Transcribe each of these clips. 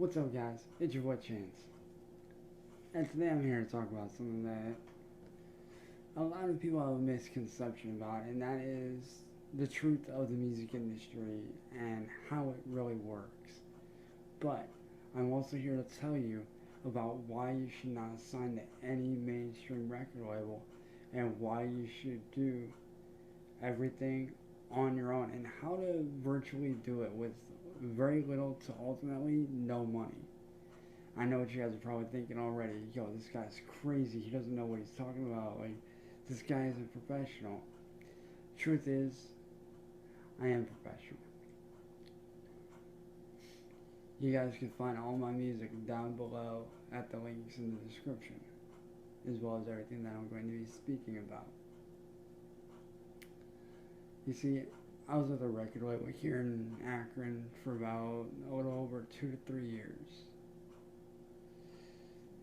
What's up, guys? It's your boy Chance, and today I'm here to talk about something that a lot of people have a misconception about, and that is the truth of the music industry and how it really works. But I'm also here to tell you about why you should not sign to any mainstream record label and why you should do everything on your own and how to virtually do it with very little to ultimately no money. I know what you guys are probably thinking already. Yo, this guy's crazy. He doesn't know what he's talking about. Like, this guy isn't professional. Truth is, I am professional. You guys can find all my music down below at the links in the description, as well as everything that I'm going to be speaking about. You see, I was with a record label here in Akron for about a little over 2 to 3 years.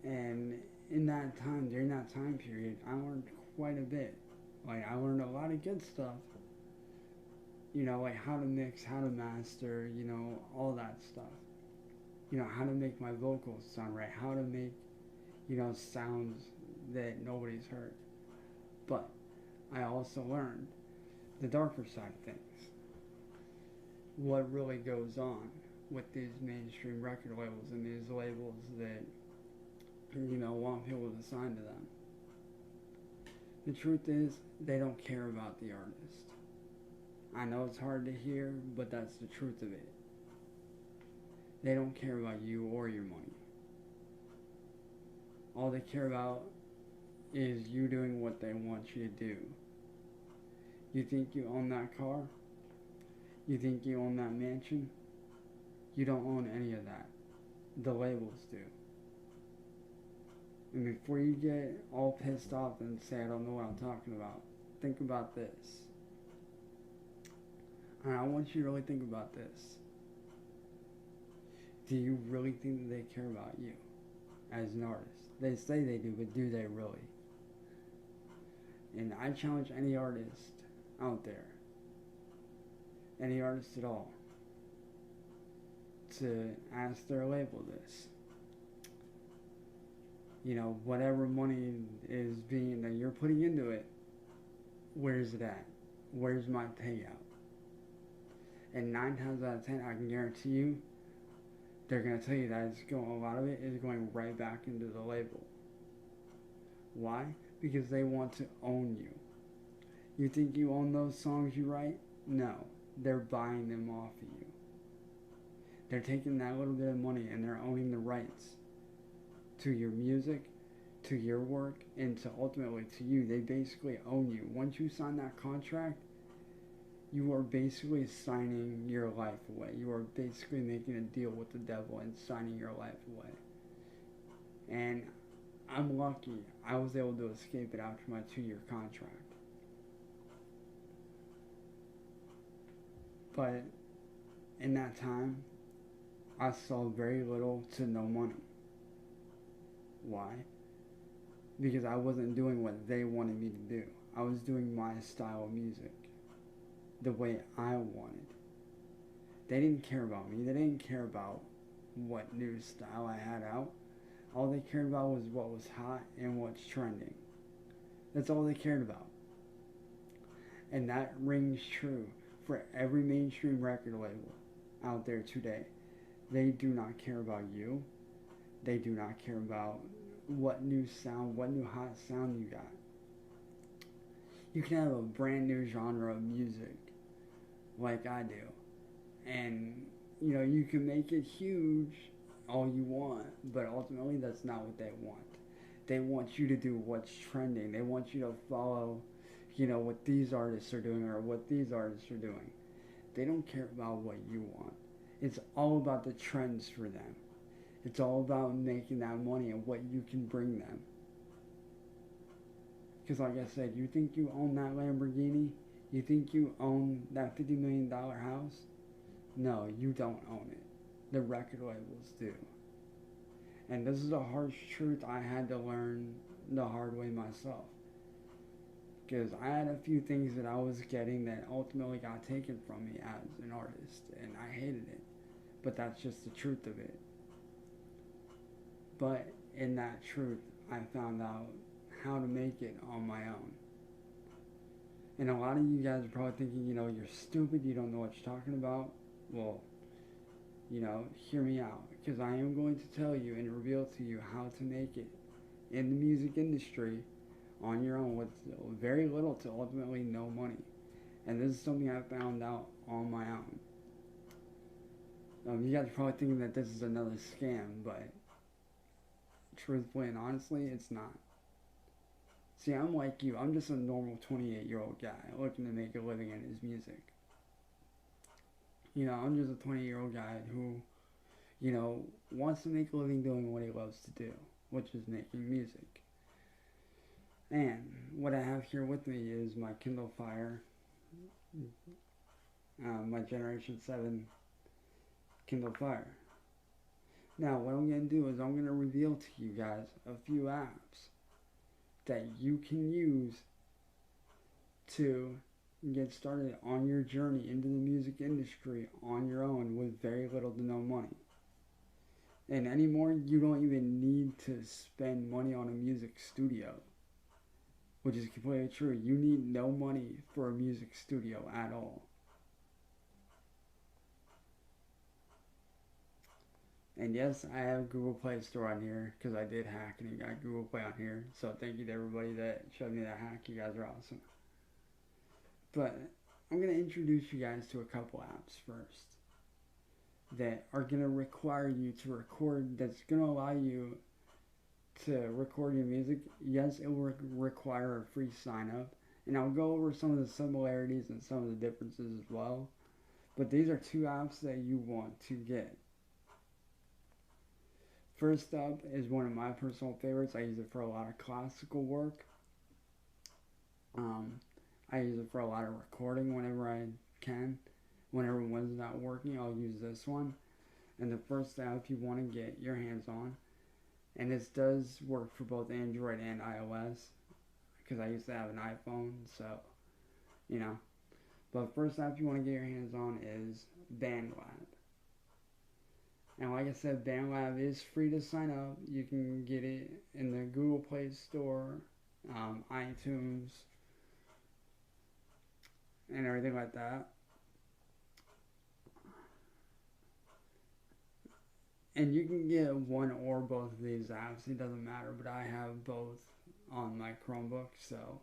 And in that time, during that time period, I learned quite a bit. Like, I learned a lot of good stuff. You know, like how to mix, how to master, you know, all that stuff. You know, how to make my vocals sound right, how to make, you know, sounds that nobody's heard. But I also learned the darker side of things. What really goes on with these mainstream record labels and these labels that, you know, want people to sign to them. The truth is, they don't care about the artist. I know it's hard to hear, but that's the truth of it. They don't care about you or your money. All they care about is you doing what they want you to do. You think you own that car? You think you own that mansion? You don't own any of that. The labels do. And before you get all pissed off and say I don't know what I'm talking about, think about this. And I want you to really think about this. Do you really think that they care about you as an artist? They say they do, but do they really? And I challenge any artist out there, any artist at all, to ask their label this. You know, whatever money is being that you're putting into it, where's it at? Where's my payout? And 9 times out of 10, I can guarantee you, they're going to tell you that a lot of it is going right back into the label. Why? Because they want to own you. You think you own those songs you write? No. They're buying them off of you. They're taking that little bit of money and they're owning the rights to your music, to your work, and to ultimately to you. They basically own you. Once you sign that contract, you are basically signing your life away. You are basically making a deal with the devil and signing your life away. And I'm lucky I was able to escape it after my 2-year contract. But in that time, I saw very little to no money. Why? Because I wasn't doing what they wanted me to do. I was doing my style of music the way I wanted. They didn't care about me. They didn't care about what new style I had out. All they cared about was what was hot and what's trending. That's all they cared about. And that rings true for every mainstream record label out there today. They do not care about you. They do not care about what new sound, what new hot sound you got. You can have a brand new genre of music like I do, and you know, you can make it huge all you want, but ultimately that's not what they want. They want you to do what's trending. They want you to follow, you know, what these artists are doing or what these artists are doing. They don't care about what you want. It's all about the trends for them. It's all about making that money and what you can bring them. Because like I said, you think you own that Lamborghini? You think you own that $50 million house? No, you don't own it. The record labels do. And this is a harsh truth I had to learn the hard way myself. Because I had a few things that I was getting that ultimately got taken from me as an artist, and I hated it. But that's just the truth of it. But in that truth, I found out how to make it on my own. And a lot of you guys are probably thinking, you're stupid, you don't know what you're talking about. Well, hear me out. Because I am going to tell you and reveal to you how to make it in the music industry on your own with very little to ultimately no money. And this is something I found out on my own. You guys are probably thinking that this is another scam, but truthfully and honestly, it's not. See, I'm like you. I'm just a normal 28-year-old guy looking to make a living in his music. I'm just a 28-year-old guy who, wants to make a living doing what he loves to do, which is making music. And what I have here with me is my Kindle Fire, my Generation 7 Kindle Fire. Now, what I'm going to do is I'm going to reveal to you guys a few apps that you can use to get started on your journey into the music industry on your own with very little to no money. And anymore, you don't even need to spend money on a music studio, which is completely true. You need no money for a music studio at all. And yes, I have Google Play Store on here because I did hack and it got Google Play on here. So thank you to everybody that showed me that hack. You guys are awesome. But I'm going to introduce you guys to a couple apps first that are going to require you to record, that's going to allow you to record your music. Yes, it will require a free sign up. And I'll go over some of the similarities and some of the differences as well. But these are two apps that you want to get. First up is one of my personal favorites. I use it for a lot of classical work. I use it for a lot of recording whenever I can. Whenever one's not working, I'll use this one. And the first app you want to get your hands on, and this does work for both Android and iOS, because I used to have an iPhone, so, But first app you want to get your hands on is BandLab. And like I said, BandLab is free to sign up. You can get it in the Google Play Store, iTunes, and everything like that. And you can get one or both of these apps. It doesn't matter, but I have both on my Chromebook, so.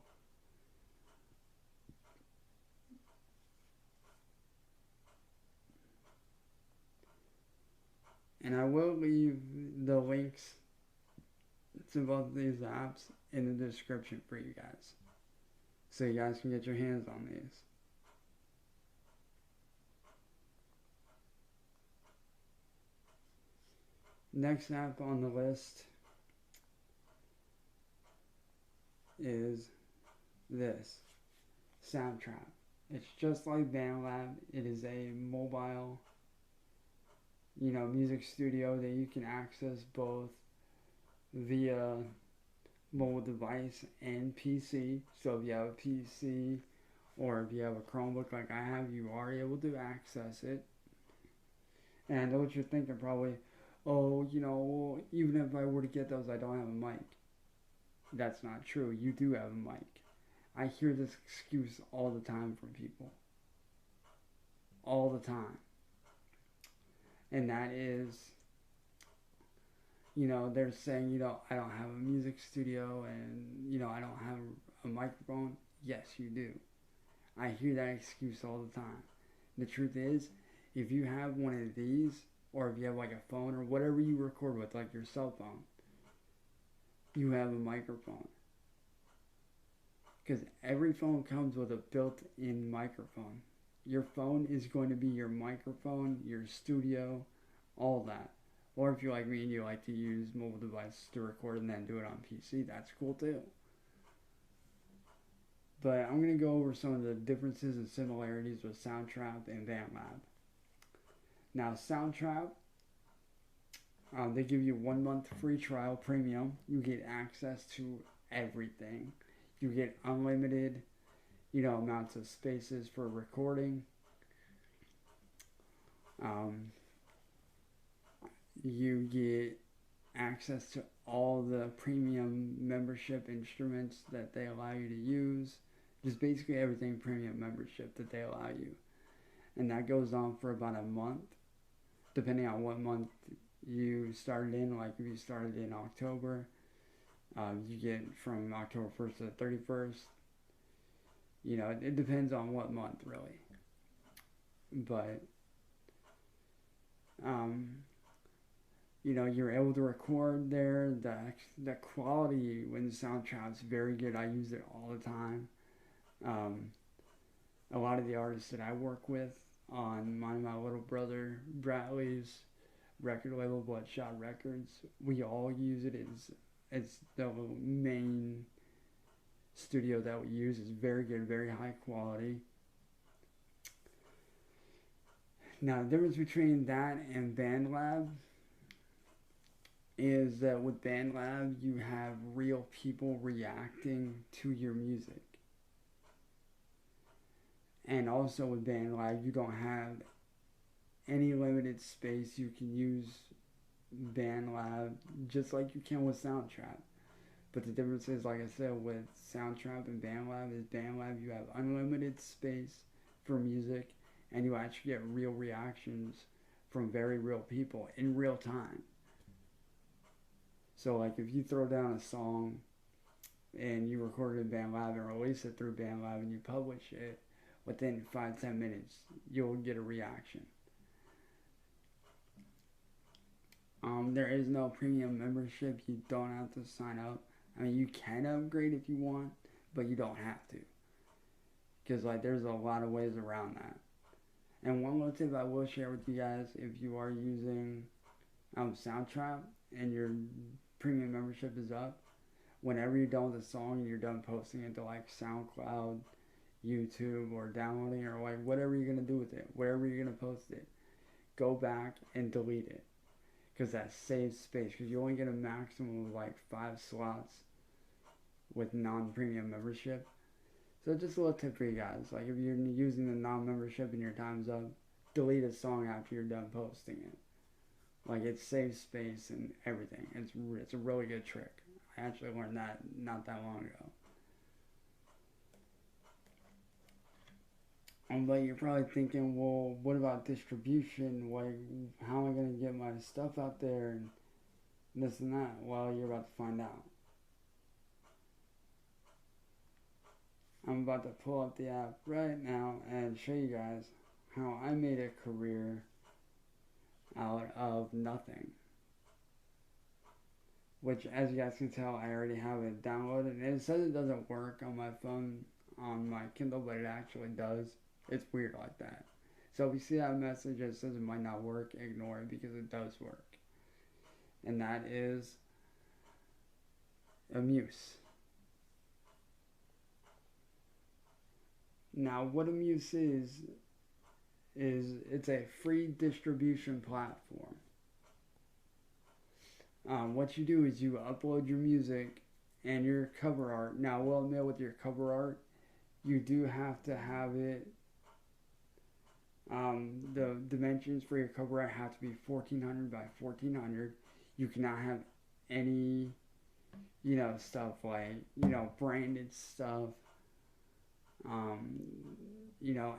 And I will leave the links to both of these apps in the description for you guys, so you guys can get your hands on these. Next app on the list is this, Soundtrap. It's just like BandLab. It is a mobile, music studio that you can access both via mobile device and PC. So if you have a PC or if you have a Chromebook like I have, you are able to access it. And I know what you're thinking probably, oh, even if I were to get those, I don't have a mic. That's not true. You do have a mic. I hear this excuse all the time from people. All the time. And that is, they're saying, I don't have a music studio and, I don't have a microphone. Yes, you do. I hear that excuse all the time. The truth is, if you have one of these, or if you have like a phone or whatever you record with, like your cell phone, you have a microphone. Because every phone comes with a built-in microphone. Your phone is going to be your microphone, your studio, all that. Or if you're like me and you like to use mobile devices to record and then do it on PC, that's cool too. But I'm going to go over some of the differences and similarities with Soundtrap and BandLab. Now, Soundtrap, they give you 1 month free trial premium. You get access to everything. You get unlimited, amounts of spaces for recording. You get access to all the premium membership instruments that they allow you to use. Just basically everything premium membership that they allow you. And that goes on for about a month, depending on what month you started in. Like if you started in October, you get from October 1st to the 31st. You know, it depends on what month, really. But, you know, you're able to record there. The quality when the soundtrack's very good. I use it all the time. A lot of the artists that I work with on my little brother Bradley's record label, Bloodshot Records, we all use it. It's the main studio that we use. Is very good, very high quality. Now, the difference between that and BandLab is that with BandLab, you have real people reacting to your music. And also with BandLab, you don't have any limited space. You can use BandLab just like you can with Soundtrap. But the difference is, like I said, with Soundtrap and BandLab, is BandLab you have unlimited space for music, and you actually get real reactions from very real people in real time. So like if you throw down a song and you record it in BandLab and release it through BandLab and you publish it, within 5-10 minutes you'll get a reaction. There is no premium membership. You don't have to sign up. I mean, you can upgrade if you want, but you don't have to. Because like there's a lot of ways around that. And one little tip I will share with you guys, if you are using Soundtrap and your premium membership is up, whenever you're done with a song and you're done posting it to like SoundCloud, YouTube, or downloading, or like whatever you're going to do with it, wherever you're going to post it, go back and delete it. Because that saves space. Because you only get a maximum of like 5 slots with non-premium membership. So just a little tip for you guys. Like if you're using the non-membership and your time's up, delete a song after you're done posting it. Like it saves space and everything. It's a really good trick. I actually learned that not that long ago. But you're probably thinking, well, what about distribution? Like, how am I going to get my stuff out there and this and that? Well, you're about to find out. I'm about to pull up the app right now and show you guys how I made a career out of nothing. Which, as you guys can tell, I already have it downloaded. And it says it doesn't work on my phone, on my Kindle, but it actually does. It's weird like that. So if you see that message that says it might not work, ignore it because it does work. And that is Amuse. Now what Amuse is it's a free distribution platform. What you do is you upload your music and your cover art. Now, we'll admit with your cover art, you do have to have it. The dimensions for your cover art have to be 1400 by 1400. You cannot have any, stuff like, branded stuff.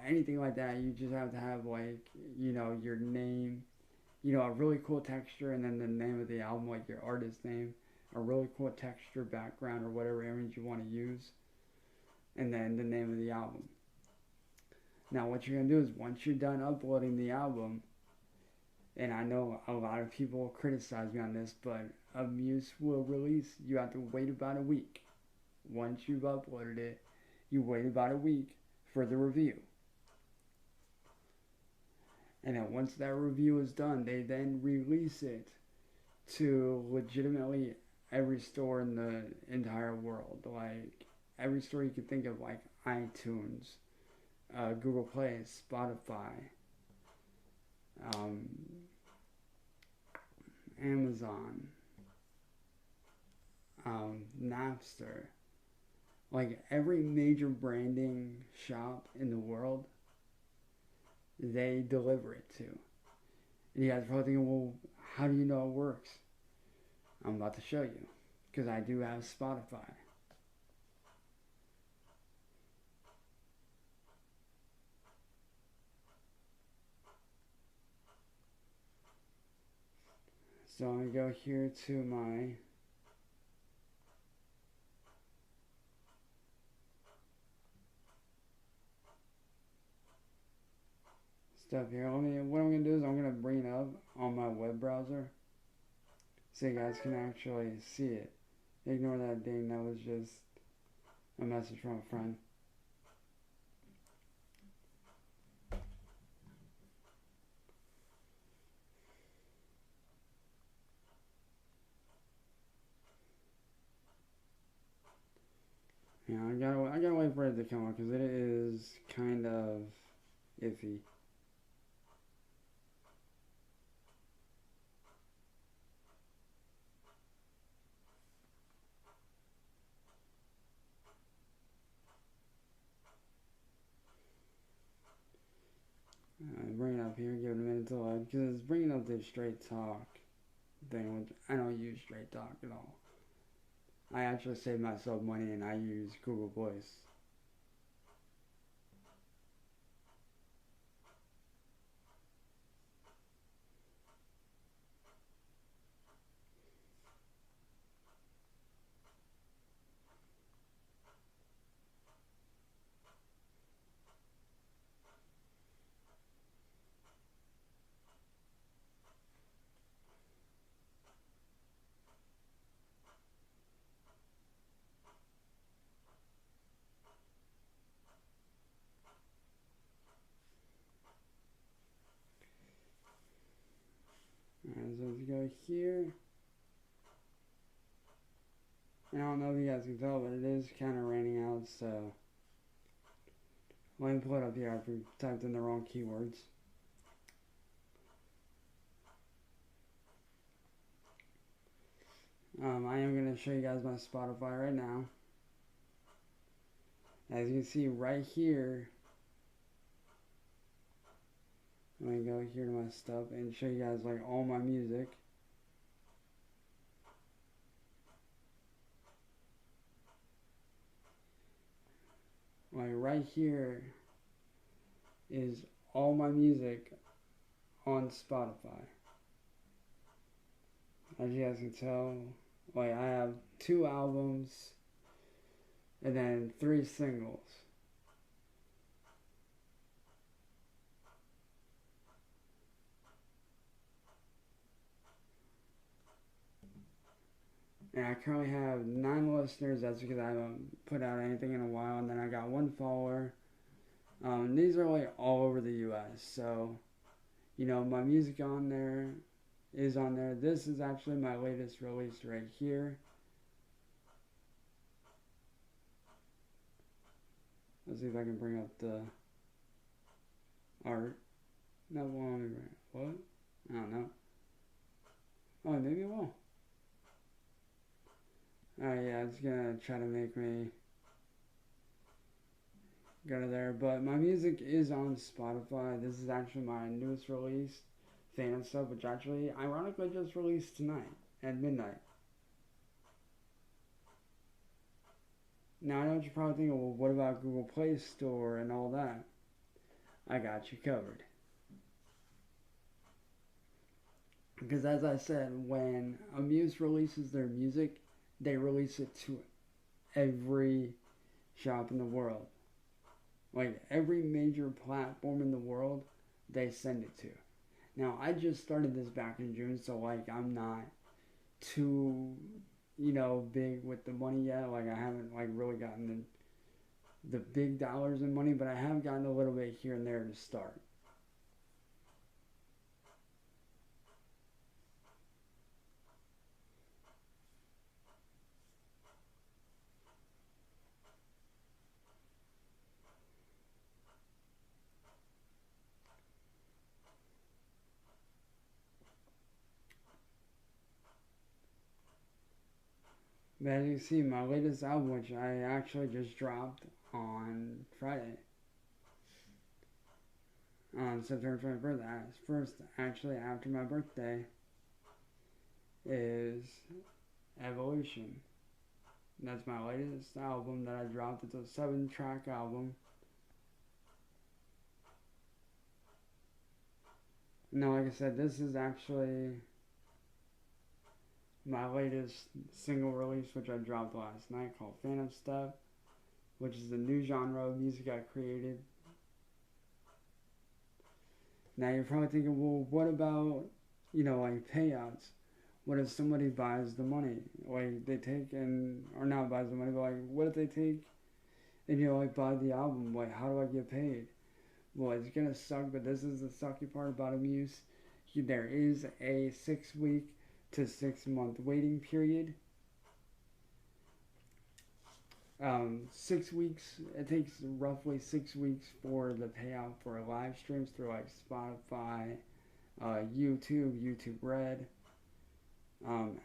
Anything like that. You just have to have like, your name, a really cool texture, and then the name of the album, like your artist name, a really cool texture, background, or whatever image you want to use, and then the name of the album. Now what you're going to do is once you're done uploading the album, and I know a lot of people criticize me on this, but Amuse will release, you have to wait about a week. Once you've uploaded it, you wait about a week for the review. And then once that review is done, they then release it to legitimately every store in the entire world. Like every store you can think of, like iTunes, Google Play, Spotify, Amazon, Napster. Like every major branding shop in the world, they deliver it to. And you guys are probably thinking, well, how do you know it works? I'm about to show you, because I do have Spotify. So I'm going to go here to my stuff here. What I'm going to do is I'm going to bring it up on my web browser so you guys can actually see it. Ignore that ding, that was just a message from a friend. Yeah, I gotta wait for it to come out because it is kind of iffy. Bring it up here, give it a minute to load because it's bringing up the straight talk thing, which I don't use straight talk at all. I actually save myself money and I use Google Voice. Alright, so let's go here. And I don't know if you guys can tell, but it is kind of raining out, so let me pull it up here after we typed in the wrong keywords. I am going to show you guys my Spotify right now. As you can see right here, I'm going to go here to my stuff and show you guys like all my music. Like right here is all my music on Spotify. As you guys can tell, like I have 2 albums and then 3 singles. And I currently have 9 listeners. That's because I haven't put out anything in a while. And then I got 1 follower. These are like all over the US. So, you know, my music on there is on there. This is actually my latest release right here. Let's see if I can bring up the art. No, well, what? I don't know. Oh, maybe it will. Alright, yeah, it's gonna try to make me go to there. But my music is on Spotify. This is actually my newest release, Fan Stuff, which actually, ironically, just released tonight at midnight. Now, I know what you're probably thinking, well, what about Google Play Store and all that? I got you covered. Because as I said, when a muse releases their music, they release it to every shop in the world. Like every major platform in the world, they send it to. Now, I just started this back in June, so like I'm not too, you know, big with the money yet. Like I haven't like really gotten the big dollars in money, but I have gotten a little bit here and there to start. But as you see, my latest album, which I actually just dropped on Friday, on September 21st, actually after my birthday, is Evolution. That's my latest album that I dropped. It's a 7-track album. Now, like I said, this is actually my latest single release, which I dropped last night, called Phantom Step, which is the new genre of music I created. Now, you're probably thinking, well, what about, like payouts? What if somebody buys the money? Like, they take and, or not buys the money, but like, what if they take and, like, buy the album? Like, how do I get paid? Well, it's gonna suck, but this is the sucky part about Amuse. There is a 6-week to 6-month waiting period. 6 weeks, it takes roughly 6 weeks for the payout for live streams through like Spotify, YouTube Red,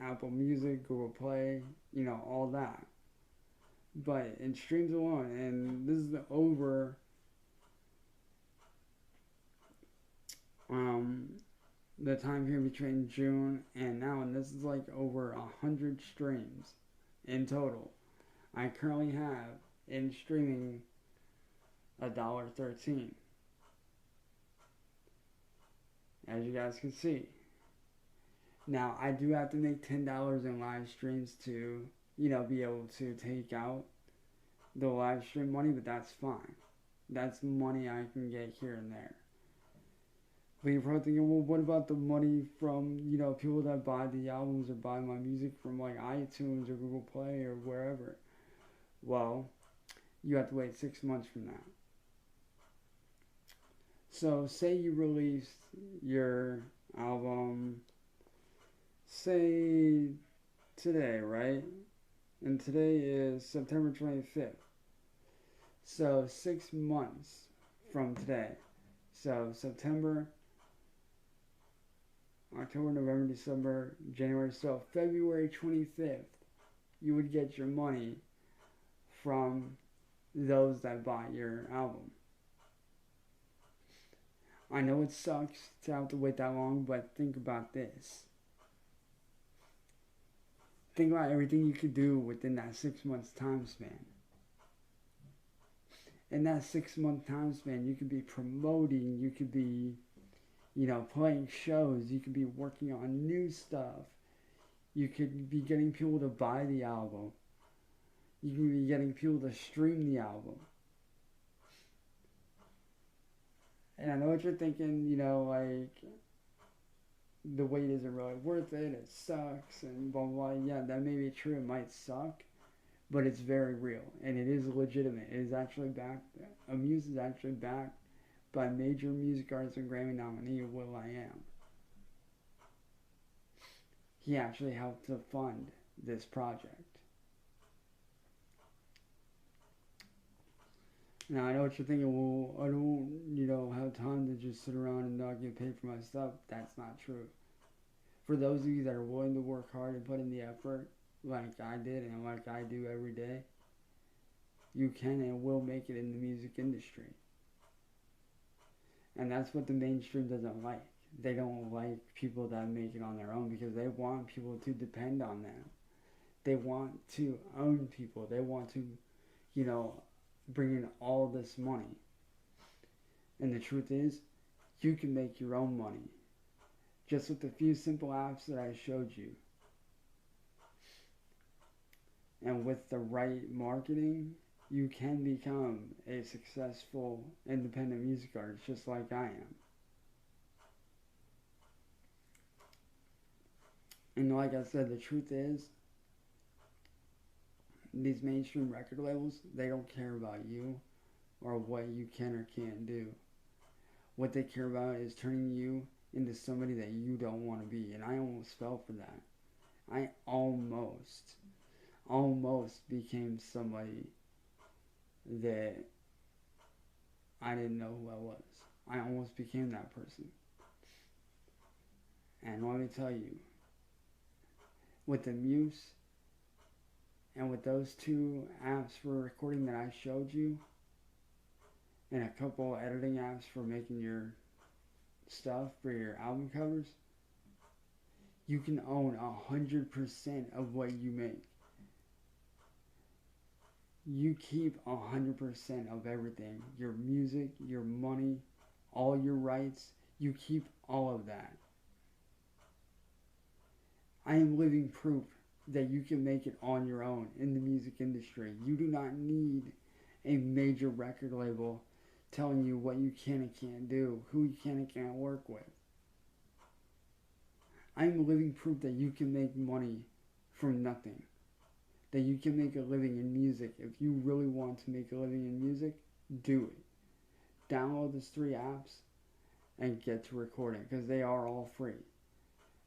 Apple Music, Google Play, all that. But in streams alone, and this is over the time period between June and now, and this is like over 100 streams in total. I currently have in streaming $1.13, as you guys can see. Now I do have to make $10 in live streams to be able to take out the live stream money, but that's fine. That's money I can get here and there. But you're probably thinking, well, what about the money from, people that buy the albums or buy my music from like iTunes or Google Play or wherever? Well, you have to wait 6 months from that. So say you released your album, say today, right? And today is September 25th. So 6 months from today. So September, October, November, December, January. So February 25th, you would get your money from those that bought your album. I know it sucks to have to wait that long, but think about this. Think about everything you could do within that 6 months time span. In that 6 month time span, you could be promoting, you could be, playing shows, you could be working on new stuff, you could be getting people to buy the album, you could be getting people to stream the album. And I know what you're thinking, like, the wait isn't really worth it, it sucks, and blah, blah, blah. Yeah, that may be true, it might suck, but it's very real, and it is legitimate. It is actually backed, Amuse is actually backed by major music artist and Grammy nominee will.i.am. He actually helped to fund this project. Now, I know what you're thinking, well, I don't, have time to just sit around and not get paid for my stuff. That's not true. For those of you that are willing to work hard and put in the effort, like I did and like I do every day, you can and will make it in the music industry. And that's what the mainstream doesn't like. They don't like people that make it on their own because they want people to depend on them. They want to own people. They want to, bring in all this money. And the truth is, you can make your own money just with the few simple apps that I showed you. And with the right marketing, you can become a successful independent music artist just like I am. And like I said, the truth is, these mainstream record labels, they don't care about you or what you can or can't do. What they care about is turning you into somebody that you don't want to be. And I almost fell for that. I almost became somebody that I didn't know who I was. I almost became that person. And let me tell you, with the Muse and with those 2 apps for recording that I showed you, and a couple editing apps for making your stuff for your album covers, You can own 100% of what you make. You keep 100% of everything. Your music, your money, all your rights. You keep all of that. I am living proof that you can make it on your own in the music industry. You do not need a major record label telling you what you can and can't do, who you can and can't work with. I am living proof that you can make money from nothing. That you can make a living in music. If you really want to make a living in music, do it. Download these 3 apps and get to recording, because they are all free.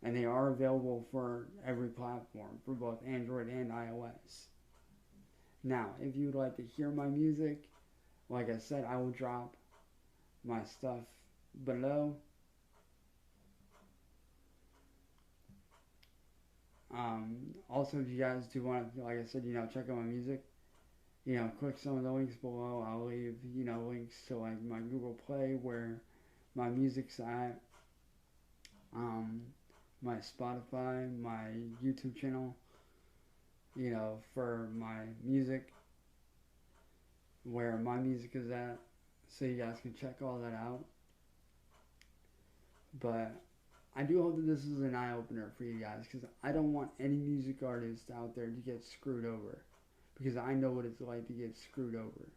And they are available for every platform, for both Android and iOS. Now, if you would like to hear my music, like I said, I will drop my stuff below. Also, if you guys do want to, like I said, check out my music, click some of the links below. I'll leave, links to like my Google Play where my music's at, my Spotify, my YouTube channel, for my music, where my music is at, so you guys can check all that out. But I do hope that this is an eye-opener for you guys, because I don't want any music artist out there to get screwed over, because I know what it's like to get screwed over.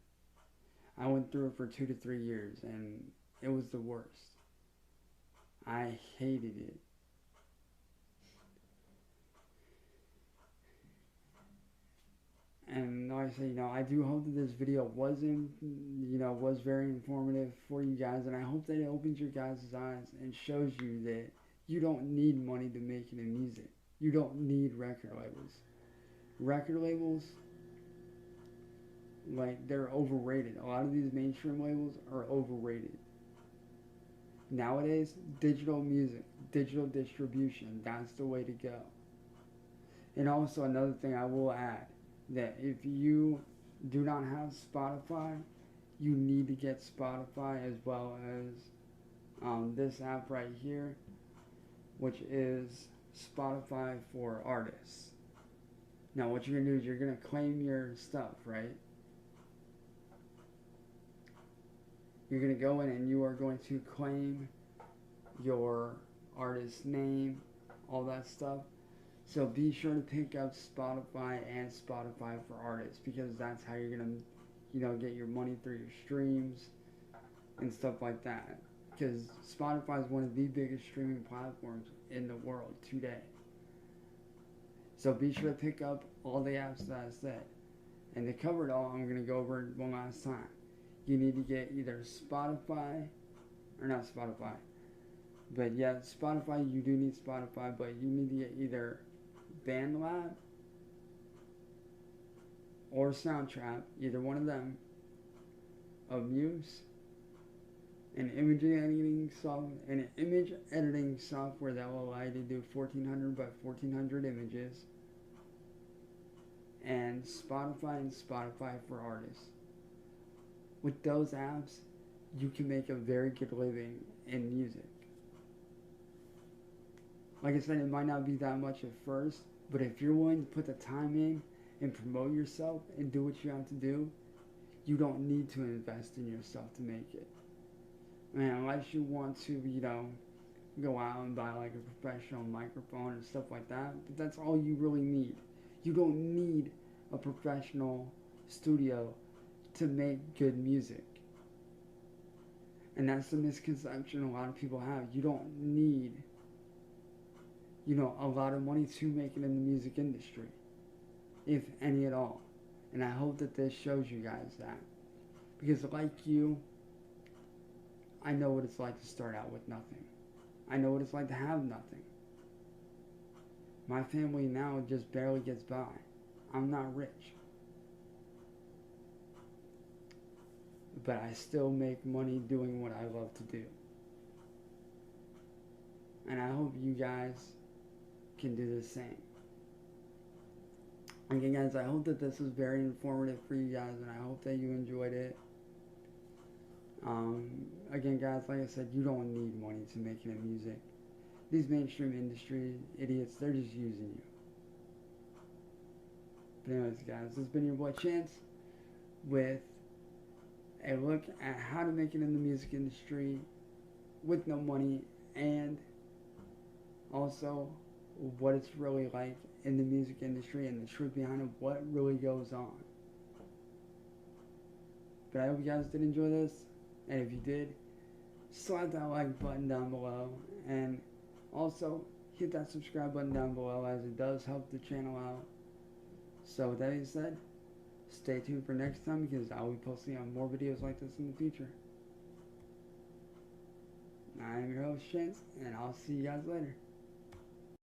I went through it for 2 to 3 years, and it was the worst. I hated it. And like I said, I do hope that this video was very informative for you guys, and I hope that it opens your guys' eyes and shows you that you don't need money to make it in music. You don't need record labels. Record labels, they're overrated. A lot of these mainstream labels are overrated. Nowadays, digital music, digital distribution, that's the way to go. And also another thing I will add, that if you do not have Spotify, you need to get Spotify, as well as this app right here, which is Spotify for artists. Now what you're going to do is you're going to claim your stuff, right? You're going to go in and you are going to claim your artist name, all that stuff. So be sure to pick up Spotify and Spotify for artists, because that's how you're going to, get your money through your streams and stuff like that. Because Spotify is one of the biggest streaming platforms in the world today. So be sure to pick up all the apps that I said. And to cover it all, I'm going to go over it one last time. You need to get either Spotify, or not Spotify, but yeah, Spotify, you do need Spotify, but you need to get either BandLab or Soundtrap, either one of them, Muse, an image editing software that will allow you to do 1400 by 1400 images, and Spotify for artists. With those apps, you can make a very good living in music. Like I said, it might not be that much at first, but if you're willing to put the time in and promote yourself and do what you have to do, you don't need to invest in yourself to make it. Unless you want to, go out and buy like a professional microphone and stuff like that, but that's all you really need. You don't need a professional studio to make good music. And that's the misconception a lot of people have. You don't need, a lot of money to make it in the music industry, if any at all. And I hope that this shows you guys that. Because like you, I know what it's like to start out with nothing. I know what it's like to have nothing. My family now just barely gets by. I'm not rich. But I still make money doing what I love to do. And I hope you guys can do the same. Again, guys, I hope that this was very informative for you guys, and I hope that you enjoyed it. Again, guys, like I said, you don't need money to make it in music. these mainstream industry idiots, they're just using you. But anyways, guys, this has been your boy Chance with a look at how to make it in the music industry with no money, and also what it's really like in the music industry and the truth behind it, what really goes on. But I hope you guys did enjoy this, and if you did, slap that like button down below, and also hit that subscribe button down below, as it does help the channel out. So with that being said, stay tuned for next time, because I will be posting on more videos like this in the future. I am your host Chance, and I'll see you guys later.